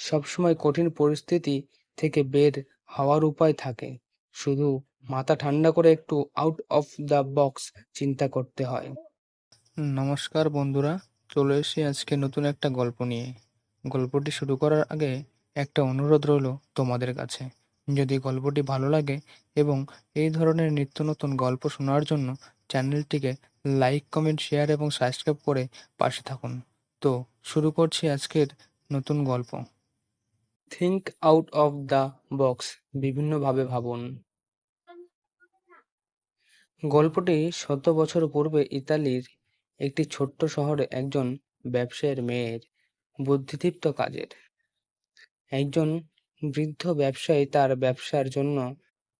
সবসময় কঠিন পরিস্থিতি থেকে বের হওয়ার উপায় থাকে। শুধু মাথা ঠান্ডা করে একটু আউট অফ দ্য বক্স চিন্তা করতে হয়। নমস্কার বন্ধুরা, চলে এসেছি আজকে নতুন একটা গল্প নিয়ে। গল্পটি শুরু করার আগে একটা অনুরোধ রইল তোমাদের কাছে। যদি গল্পটি ভালো লাগে এবং এই ধরনের নিত্য নতুন গল্প শোনার জন্য চ্যানেলটিকে লাইক, কমেন্ট, শেয়ার এবং সাবস্ক্রাইব করে পাশে থাকুন। তো শুরু করছি আজকের নতুন গল্প। Think out of the box, বিভিন্নভাবে ভাবুন। গল্পটি শত বছর পূর্বে ইতালির একটি ছোট্ট শহরে একজন ব্যবসায়ীর মেয়ের বুদ্ধিদীপ্ত কাজের। একজন বৃদ্ধ ব্যবসায়ী তার ব্যবসার জন্য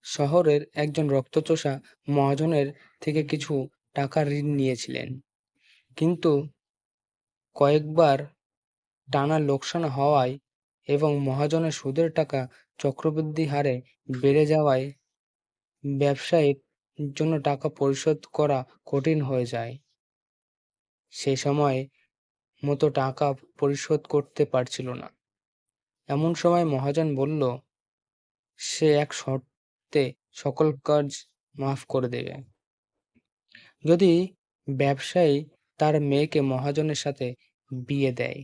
শহরের একজন রক্তচোষা মহাজনের থেকে কিছু টাকা ঋণ নিয়েছিলেন, কিন্তু কয়েকবার টানা লোকসান হওয়ায় এবং মহাজনের সুদের টাকা চক্রবৃদ্ধি হারে বেড়ে যাওয়ায় ব্যবসায়ীর জন্য টাকা পরিশোধ করা কঠিন হয়ে যায়। সে সময় মতো টাকা পরিশোধ করতে পারছিল না। এমন সময় মহাজন বলল, সে এক শর্তে সকল কাজ মাফ করে দেবে। যদি ব্যবসায়ী তার মেয়েকে মহাজনের সাথে বিয়ে দেয়।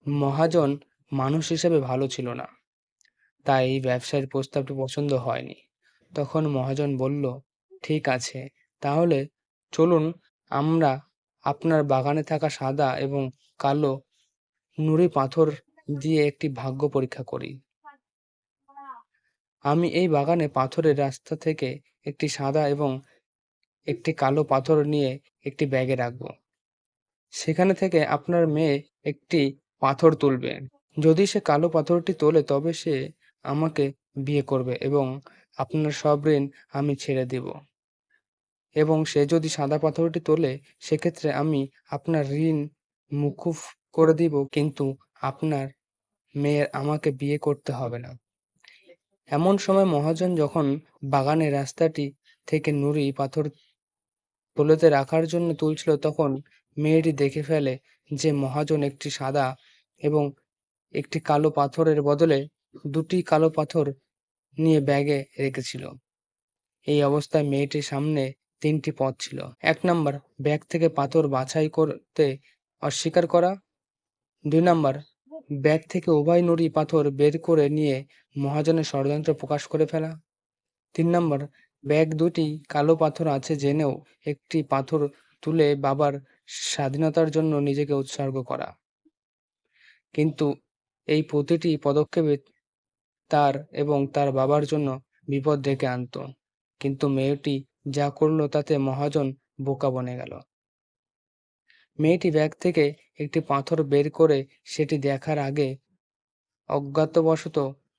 মহাজন মানুষ হিসেবে ভালো ছিল না, তাই এই ব্যবসায়ের প্রস্তাবটি পছন্দ হয়নি। তখন মহাজন বলল, ঠিক আছে, তাহলে চলুন আমরা আপনার বাগানে থাকা সাদা এবং কালো নুড়ি পাথর দিয়ে একটি ভাগ্য পরীক্ষা করি। আমি এই বাগানে পাথরের রাস্তা থেকে একটি সাদা এবং একটি কালো পাথর নিয়ে একটি ব্যাগে রাখব। সেখানে থেকে আপনার মেয়ে একটি পাথর তুলবে। যদি সে কালো পাথরটি তোলে তবে সে আমাকে বিয়ে করবে এবং আপনার সব ঋণ আমি ছেড়ে দেব। এবং সে যদি সাদা পাথরটি তোলে, সেক্ষেত্রে আমি আপনার ঋণ মুকুব করে দিব, কিন্তু আপনার মেয়ের আমাকে বিয়ে করতে হবে না। এমন সময় মহাজন যখন বাগানের রাস্তাটি থেকে নুড়ি পাথর থলেতে রাখার জন্য তুলছিল, তখন মেয়েটি দেখে ফেলে যে মহাজন একটি সাদা এবং একটি কালো পাথরের বদলে দুটি কালো পাথর নিয়ে ব্যাগে রেখেছিল। এই অবস্থায় মেয়েটির সামনে তিনটি পথ ছিল। ১ নাম্বার, ব্যাগ থেকে পাথর বাছাই করতে অস্বীকার করা। ২ নাম্বার, ব্যাগ থেকে উভয় নুড়ি পাথর বের করে নিয়ে মহাজনের ষড়যন্ত্র প্রকাশ করে ফেলা। ৩ নাম্বার, ব্যাগ দুটি কালো পাথর আছে জেনেও একটি পাথর তুলে বাবার স্বাধীনতার জন্য নিজেকে উৎসর্গ করা। কিন্তু এই প্রতিটি পদক্ষেপে তার এবং তার বাবার জন্য বিপদ ডেকে আনত। কিন্তু মেয়েটি যা করল তাতে মহাজন বোকা বনে গেল। মেয়েটি ব্যাগ থেকে একটি পাথর বের করে সেটি দেখার আগে অজ্ঞাতবশত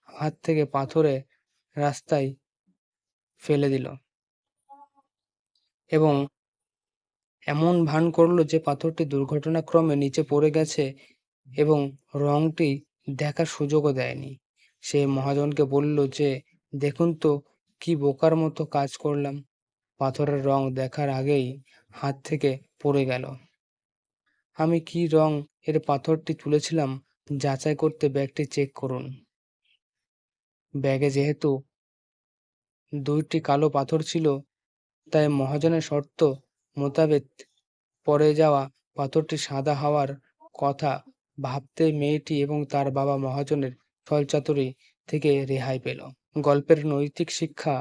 হাত থেকে পাথরে রাস্তায় ফেলে দিল এবং এমন ভান করল যে পাথরটি দুর্ঘটনাক্রমে নিচে পড়ে গেছে এবং রংটি দেখার সুযোগও দেয়নি। সে মহাজনকে বলল যে, দেখুন তো কি বোকার মতো কাজ করলাম। পাথরের রং দেখার আগেই হাত থেকে পড়ে গেল। আমি কি রং এর পাথরটি তুলেছিলাম যাচাই করতে ব্যাগটি চেক করুন। ব্যাগে যেহেতু ২টি কালো পাথর ছিল, তাই মহাজনের শর্ত মোতাবেক পড়ে যাওয়া পাথরটি সাদা হওয়ার কথা ভাবতেই মেয়েটি এবং তার বাবা মহাজনের ছলচাতুরি থেকে রেহাই পেল। গল্পের নৈতিক শিক্ষা: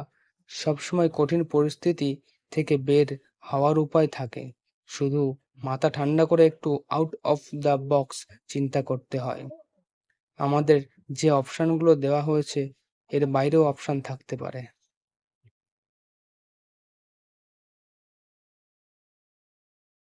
সবসময় কঠিন পরিস্থিতি থেকে বের হওয়ার উপায় থাকে। শুধু মাথা ঠান্ডা করে একটু আউট অফ দ্য বক্স চিন্তা করতে হয়। আমাদের যে অপশনগুলো দেওয়া হয়েছে এর বাইরেও অপশন থাকতে পারে।